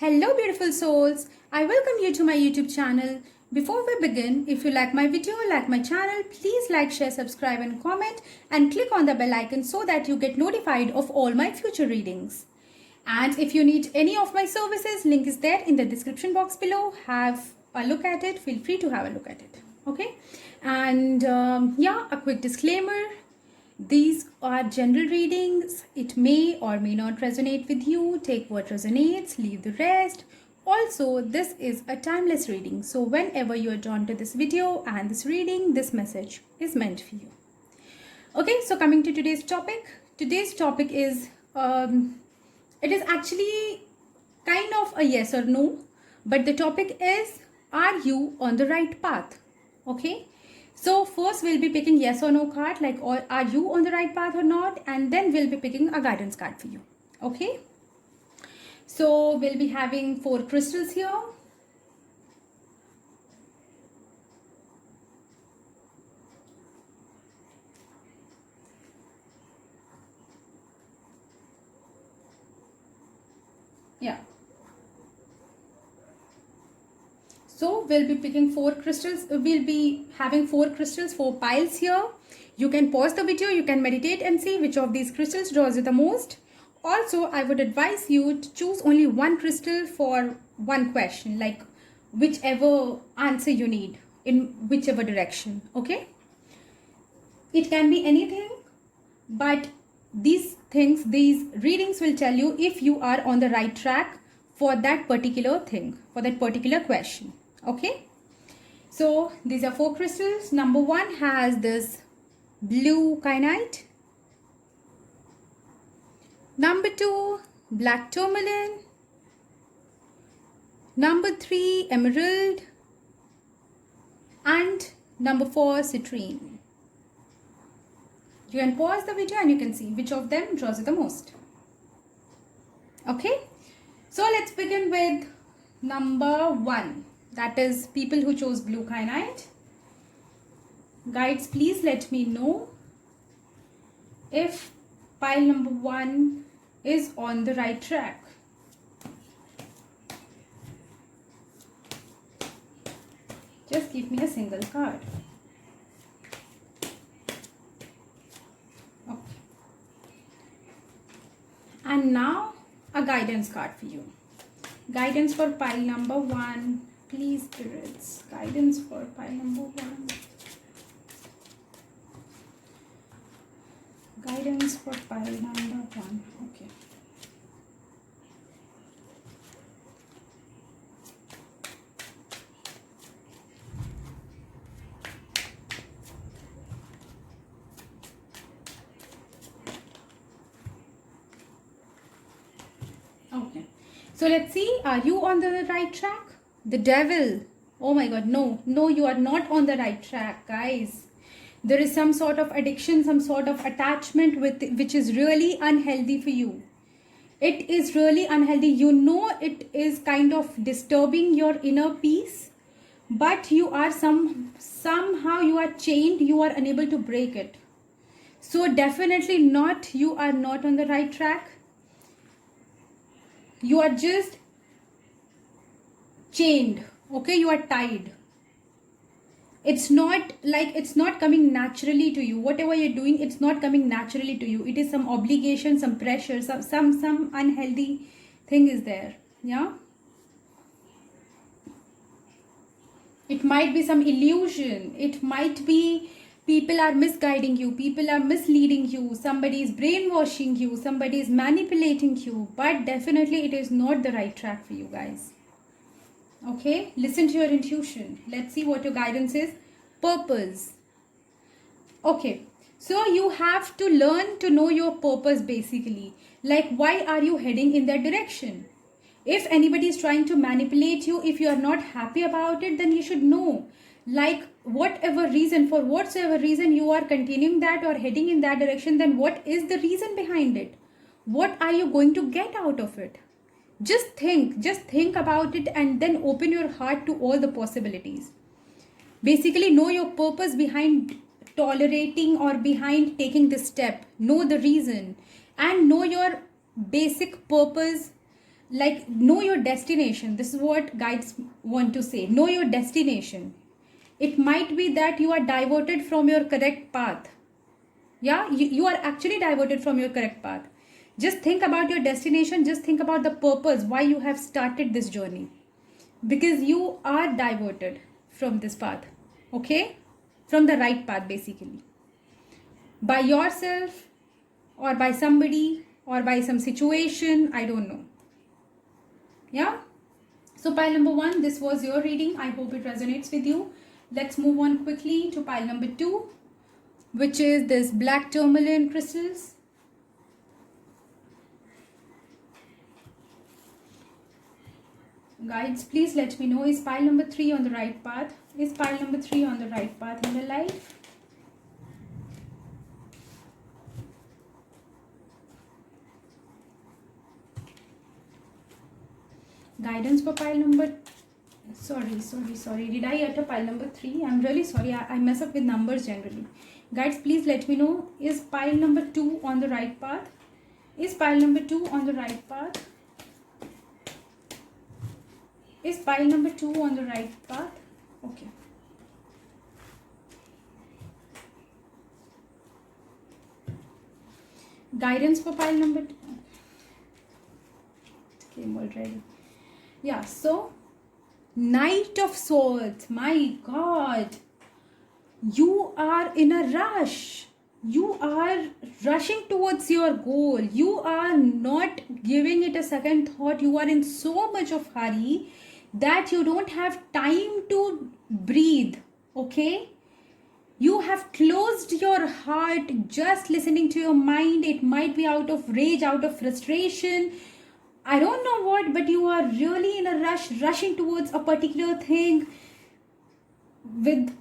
Hello beautiful souls, I welcome you to my YouTube channel. Before we begin, if you like my video, like my channel, please like, share, subscribe and comment and click on the bell icon so that you get notified of all my future readings. And if you need any of my services, link is there in the description box below. Have a look at it, feel free to have a look at it. Okay, and yeah, a quick disclaimer. These are general readings. It may or may not resonate with you. Take what resonates, leave the rest. Also, this is a timeless reading. So whenever you are drawn to this video and this reading, this message is meant for you. Okay, so coming to today's topic. Today's topic is, it is actually kind of a yes or no. But the topic is, are you on the right path? Okay. So first we'll be picking yes or no card, like are you on the right path or not, and then we'll be picking a guidance card for you. Okay. So we'll be having 4 crystals here. Yeah. So we'll be picking 4 crystals. We'll be having 4 crystals, 4 piles here. You can pause the video, you can meditate and see which of these crystals draws you the most. Also, I would advise you to choose only one crystal for one question, like whichever answer you need in whichever direction. Okay. It can be anything, but these readings will tell you if you are on the right track for that particular thing, for that particular question. Okay, so these are 4 crystals. Number 1 has this blue kyanite. Number 2, black tourmaline. Number 3, emerald. And number 4, citrine. You can pause the video and you can see which of them draws you the most. Okay, so let's begin with number 1. That is people who chose blue kyanite. Guides, please let me know if pile number 1 is on the right track. Just give me a single card. Okay. And now a guidance card for you. Guidance for pile number 1. Please, spirits, guidance for pile number 1. Guidance for pile number 1. Okay. Okay. So let's see, are you on the right track? The devil. Oh my god, no, you are not on the right track, guys. There is some sort of addiction, some sort of attachment which is really unhealthy for you. It is really unhealthy. You know it is kind of disturbing your inner peace, but you are somehow you are chained, you are unable to break it. So definitely not, you are not on the right track. You are just chained. Okay, you are tied. It's not like it's not coming naturally to you. Whatever you're doing, it's not coming naturally to you. It is some obligation, some pressure, some unhealthy thing is there. Yeah, it might be some illusion. It might be people are misguiding you, people are misleading you, somebody is brainwashing you, somebody is manipulating you, but definitely it is not the right track for you, guys. Okay, listen to your intuition. Let's see what your guidance is. Purpose. Okay, so you have to learn to know your purpose basically. Like, why are you heading in that direction? If anybody is trying to manipulate you, if you are not happy about it, then you should know. Like, whatever reason, for whatsoever reason you are continuing that or heading in that direction, then what is the reason behind it? What are you going to get out of it? Just think about it and then open your heart to all the possibilities. Basically, know your purpose behind tolerating or behind taking this step. Know the reason and know your basic purpose. like know your destination. This is what guides want to say. Know your destination. It might be that you are diverted from your correct path. Yeah, you are actually diverted from your correct path. Just think about your destination. Just think about the purpose why you have started this journey, because you are diverted from this path. Okay, from the right path, basically, by yourself or by somebody or by some situation, I don't know. Yeah, so pile number 1, this was your reading. I hope it resonates with you. Let's move on quickly to pile number 2, which is this black tourmaline crystals. Guides, please let me know, is pile number 3 on the right path? Is pile number 3 on the right path in your life? Guidance for pile number, sorry, did I utter pile number 3? I'm really sorry, I mess up with numbers generally. Guides, please let me know, is pile number 2 on the right path? Is pile number 2 on the right path? Is pile number 2 on the right path? Okay. Guidance for pile number 2. It came already. Yeah, so Knight of Swords. My God. You are in a rush. You are rushing towards your goal. You are not giving it a second thought. You are in so much of hurry that you don't have time to breathe. Okay, you have closed your heart, just listening to your mind. It might be out of rage, out of frustration, I don't know what, but you are really in a rush, rushing towards a particular thing with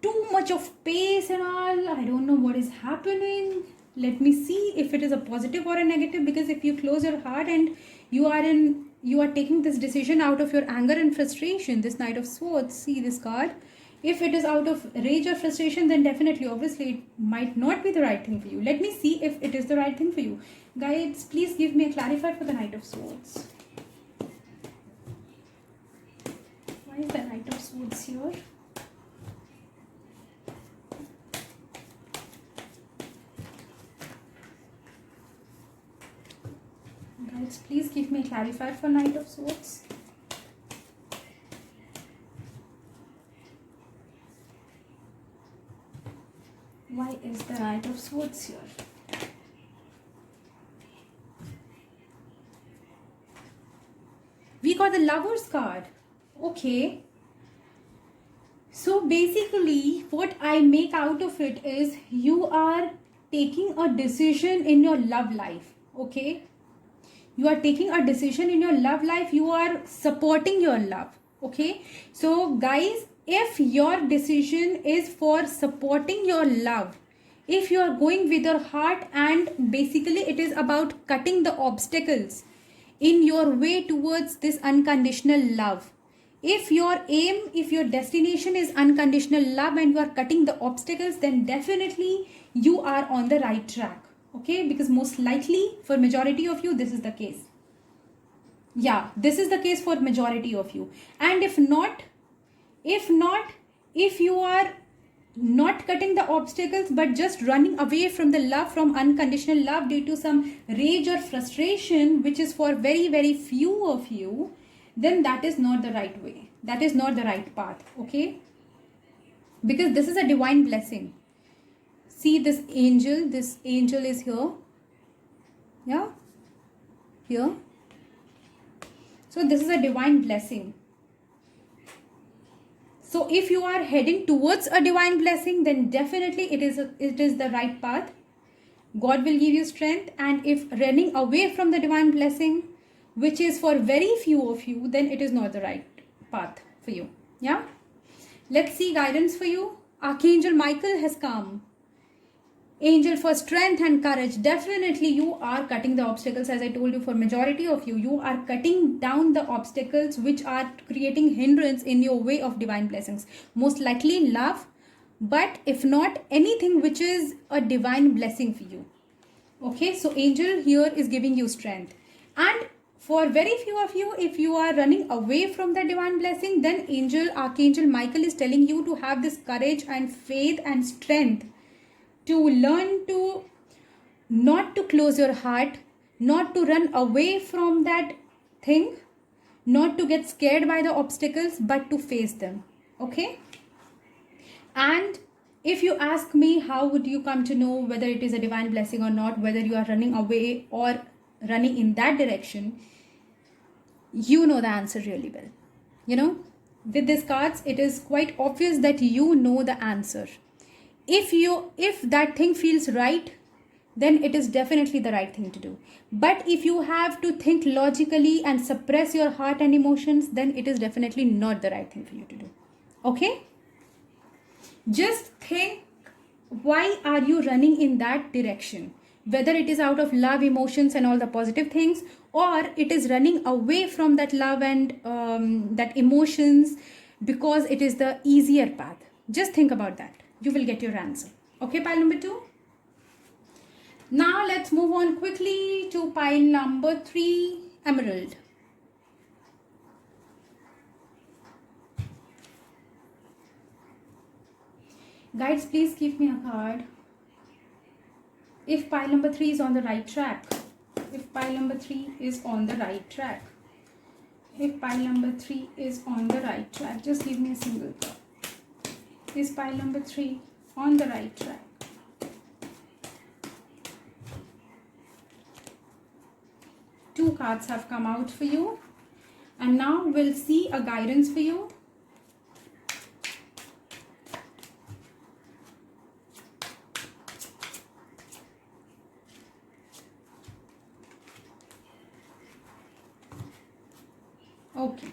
too much of pace and all. I don't know what is happening. Let me see if it is a positive or a negative, because if you close your heart and you are taking this decision out of your anger and frustration, this Knight of Swords, see this card. If it is out of rage or frustration, then definitely, obviously, it might not be the right thing for you. Let me see if it is the right thing for you. Guides, please give me a clarifier for the Knight of Swords. Why is the Knight of Swords here? Guides, please give me a clarifier for Knight of Swords. Why is the Knight of Swords here? We got the Lover's card. Okay. So basically, what I make out of it is you are taking a decision in your love life. Okay. You are taking a decision in your love life. You are supporting your love. Okay. So guys, if your decision is for supporting your love, if you are going with your heart, and basically it is about cutting the obstacles in your way towards this unconditional love. If your aim, if your destination is unconditional love and you are cutting the obstacles, then definitely you are on the right track. Okay, because most likely for majority of you, this is the case. Yeah, this is the case for majority of you. And if you are not cutting the obstacles but just running away from the love, from unconditional love, due to some rage or frustration, which is for very, very few of you, then that is not the right way. That is not the right path. Okay, because this is a divine blessing. See this angel is here. Yeah, here. So this is a divine blessing. So if you are heading towards a divine blessing, then definitely it is the right path. God will give you strength. And if running away from the divine blessing, which is for very few of you, then it is not the right path for you. Yeah. Let's see guidance for you. Archangel Michael has come. Angel for strength and courage. Definitely you are cutting the obstacles. As I told you, for majority of you, you are cutting down the obstacles which are creating hindrance in your way of divine blessings. Most likely love, but if not, anything which is a divine blessing for you. Okay, so angel here is giving you strength. And For very few of you, if you are running away from the divine blessing, then Archangel Michael is telling you to have this courage and faith and strength to learn to not to close your heart, not to run away from that thing, not to get scared by the obstacles, but to face them. Okay? And if you ask me, how would you come to know whether it is a divine blessing or not, whether you are running away or running in that direction? You know the answer really well. You know, with these cards, it is quite obvious that you know the answer. If that thing feels right, then it is definitely the right thing to do. But if you have to think logically and suppress your heart and emotions, then it is definitely not the right thing for you to do. Okay? Just think, why are you running in that direction? Whether it is out of love, emotions and all the positive things, or it is running away from that love and that emotions because it is the easier path. Just think about that. You will get your answer. Okay, pile number 2. Now let's move on quickly to pile number 3, Emerald. Guides, please give me a card. If pile number 3 is on the right track. If pile number 3 is on the right track. If pile number 3 is on the right track. Just give me a single card. Is pile number 3 on the right track? Two cards have come out for you. And now we'll see a guidance for you. Okay.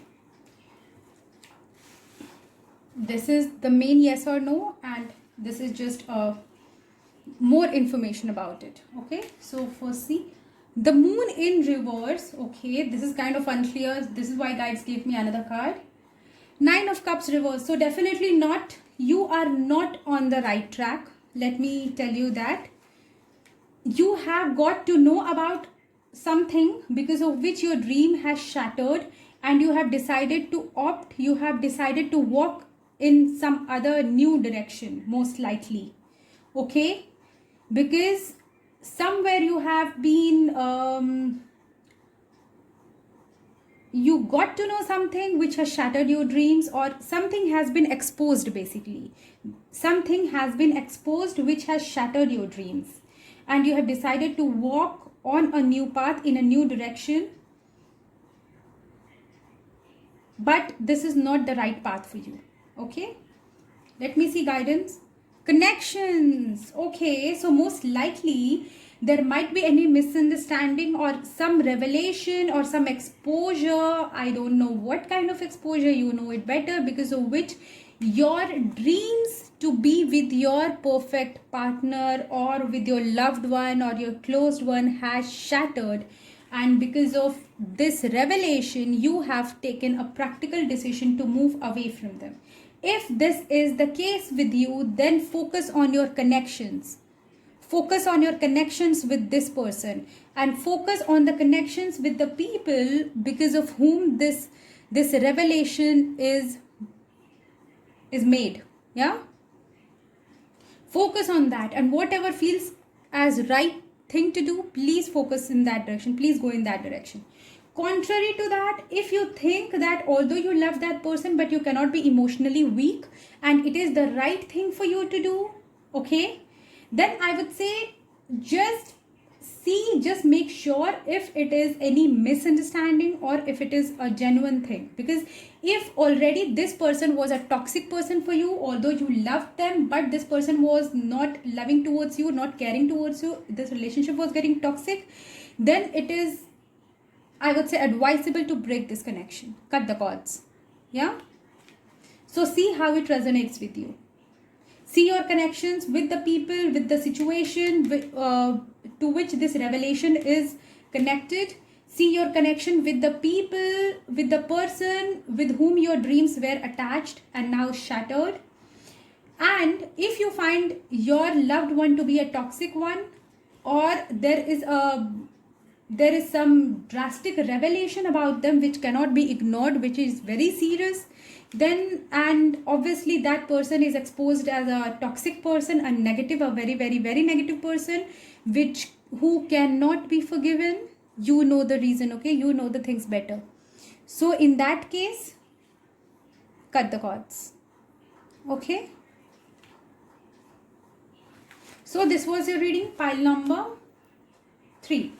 This is the main yes or no, and this is just more information about it. Okay. So firstly, the moon in reverse. Okay. This is kind of unclear. This is why guides gave me another card. 9 of Cups reverse. So definitely not. You are not on the right track. Let me tell you that. You have got to know about something because of which your dream has shattered, and you have decided to opt, you have decided to walk in some other new direction, most likely. Okay? Because somewhere you have been, you got to know something which has shattered your dreams, or something has been exposed basically. Something has been exposed which has shattered your dreams. And you have decided to walk on a new path in a new direction. But this is not the right path for you. Okay? Let me see guidance. Connections. Okay, so most likely there might be any misunderstanding or some revelation or some exposure. I don't know what kind of exposure, you know it better, because of which your dreams to be with your perfect partner or with your loved one or your closed one has shattered. And because of this revelation, you have taken a practical decision to move away from them. If this is the case with you, then focus on your connections. Focus on your connections with this person, and focus on the connections with the people because of whom this revelation is made. Yeah? Focus on that, and whatever feels as right thing to do, please focus in that direction. Please go in that direction. Contrary to that, if you think that although you love that person, but you cannot be emotionally weak and it is the right thing for you to do, okay, then I would say just make sure if it is any misunderstanding or if it is a genuine thing. Because if already this person was a toxic person for you, although you loved them, but this person was not loving towards you, not caring towards you, this relationship was getting toxic, then it is, I would say, advisable to break this connection. Cut the cords. Yeah? So see how it resonates with you. See your connections with the people, with the situation to which this revelation is connected. See your connection with the people, with the person with whom your dreams were attached and now shattered. And if you find your loved one to be a toxic one, or there is a there is some drastic revelation about them which cannot be ignored, which is very serious, then, and obviously that person is exposed as a toxic person, a negative, a very very very negative person, which who cannot be forgiven. You know the reason, okay? You know the things better. So in that case, cut the cords. Okay, so this was your reading, pile number 3.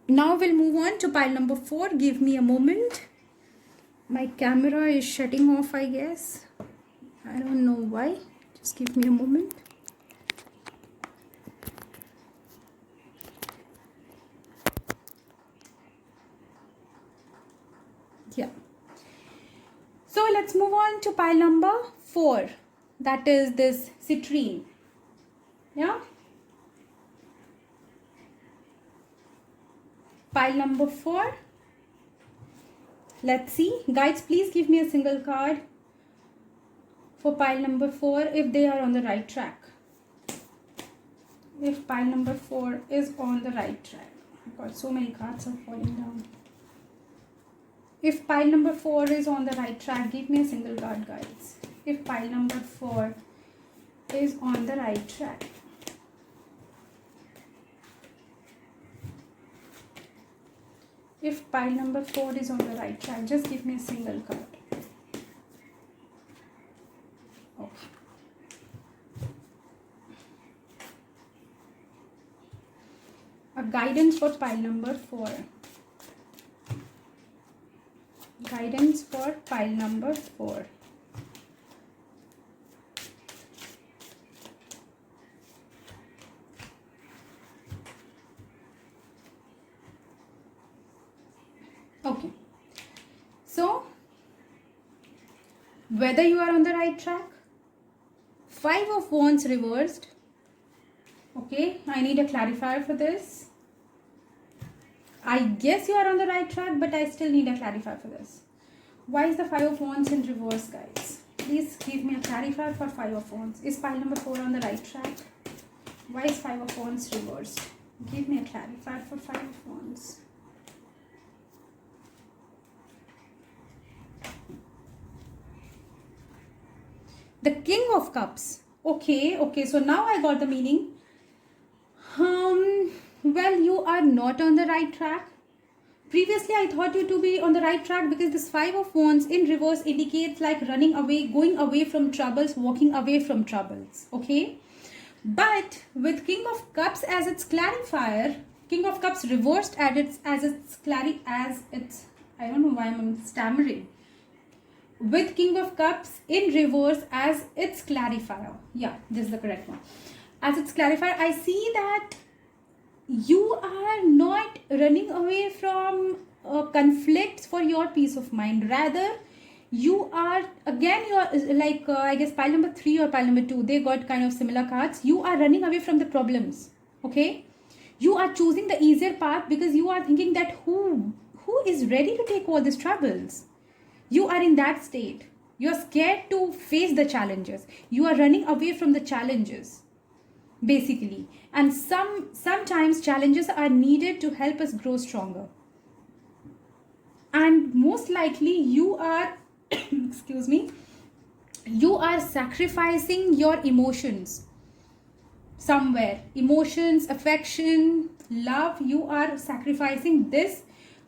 Now we'll move on to pile number 4. Give me a moment. My camera is shutting off, I guess. I don't know why. Just give me a moment. Yeah. So let's move on to pile number 4. That is this citrine. Yeah. Pile number 4. Let's see. Guides, please give me a single card for pile number 4 if they are on the right track. If pile number 4 is on the right track. I've got so many cards are falling down. If pile number 4 is on the right track, give me a single card, guys. If pile number 4 is on the right track. If pile number 4 is on the right track, just give me a single card. Okay. A guidance for pile number 4. Guidance for pile number 4. Okay. So, whether you are on the right track, 5 of Wands reversed. Okay, I need a clarifier for this. I guess you are on the right track, but I still need a clarifier for this. Why is the 5 of Wands in reverse, guys? Please give me a clarifier for 5 of Wands. Is pile number 4 on the right track? Why is 5 of Wands reversed? Give me a clarifier for 5 of Wands. The King of Cups. Okay, so now I got the meaning. Well, you are not on the right track. Previously, I thought you to be on the right track because this 5 of Wands in reverse indicates like running away, going away from troubles, walking away from troubles. Okay. But with King of Cups as its clarifier, King of Cups reversed I don't know why I'm stammering. With King of Cups in reverse as its clarifier. Yeah, this is the correct one. As its clarifier, I see that you are not running away from conflicts for your peace of mind. Rather, you are, again, you are like, I guess pile number 3 or pile number 2, they got kind of similar cards. You are running away from the problems. Okay. You are choosing the easier path because you are thinking that who is ready to take all these troubles? You are in that state. You are scared to face the challenges. You are running away from the challenges, basically. And sometimes challenges are needed to help us grow stronger. And most likely you are, excuse me, you are sacrificing your emotions somewhere. Emotions, affection, love, you are sacrificing this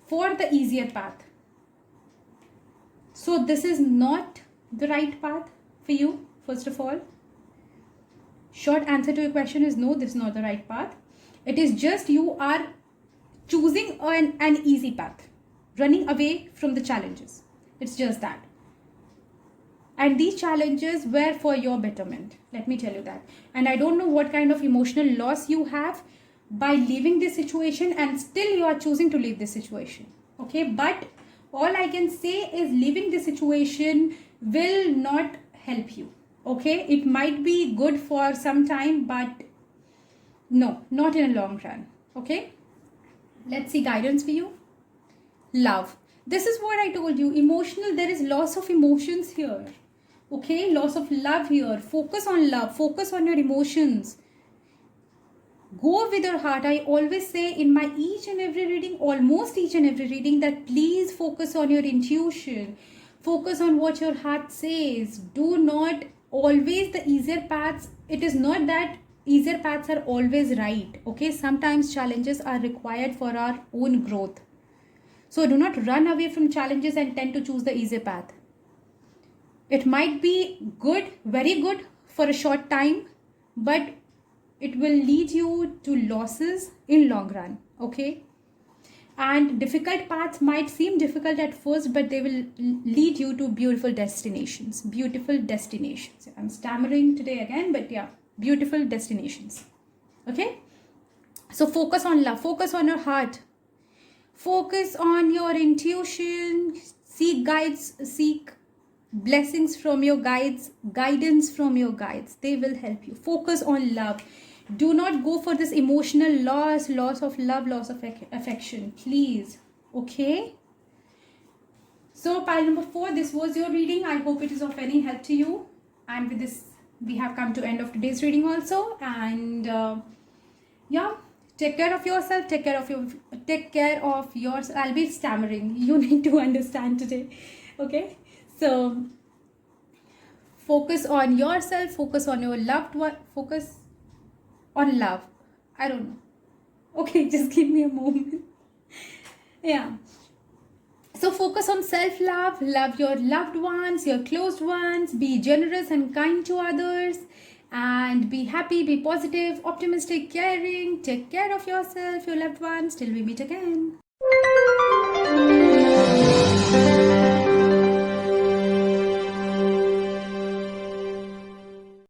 for the easier path. So this is not the right path for you, first of all. Short answer to your question is no, this is not the right path. It is just you are choosing an easy path, running away from the challenges. It's just that. And these challenges were for your betterment. Let me tell you that. And I don't know what kind of emotional loss you have by leaving this situation, and still you are choosing to leave this situation. Okay, but all I can say is leaving this situation will not help you. Okay, it might be good for some time, but no, not in a long run. Okay, let's see guidance for you. Love. This is what I told you. Emotional, there is loss of emotions here. Okay, loss of love here. Focus on love, focus on your emotions. Go with your heart. I always say in my each and every reading, almost each and every reading, that please focus on your intuition. Focus on what your heart says. Do not always the easier paths. It is not that easier paths are always right. Okay, sometimes challenges are required for our own growth. So do not run away from challenges and tend to choose the easier path. It might be good, very good for a short time, but it will lead you to losses in long run. Okay, and difficult paths might seem difficult at first, but they will lead you to beautiful destinations. Beautiful destinations. I'm stammering today again, but yeah, beautiful destinations. Okay, so focus on love, focus on your heart, focus on your intuition. Seek guides, seek blessings from your guides, guidance from your guides. They will help you. Focus on love. Do not go for this emotional loss of love, loss of affection, please. Okay, so pile number 4, this was your reading. I hope it is of any help to you, and with this we have come to end of today's reading also. And yeah, take care of yourself, take care of yours. I'll be stammering, you need to understand today. Okay, so focus on yourself, focus on your loved one, focus on love. I don't know. Okay, just give me a moment. Yeah, so focus on self-love, love your loved ones, your close ones, be generous and kind to others, and be happy, be positive, optimistic, caring. Take care of yourself, your loved ones, till we meet again.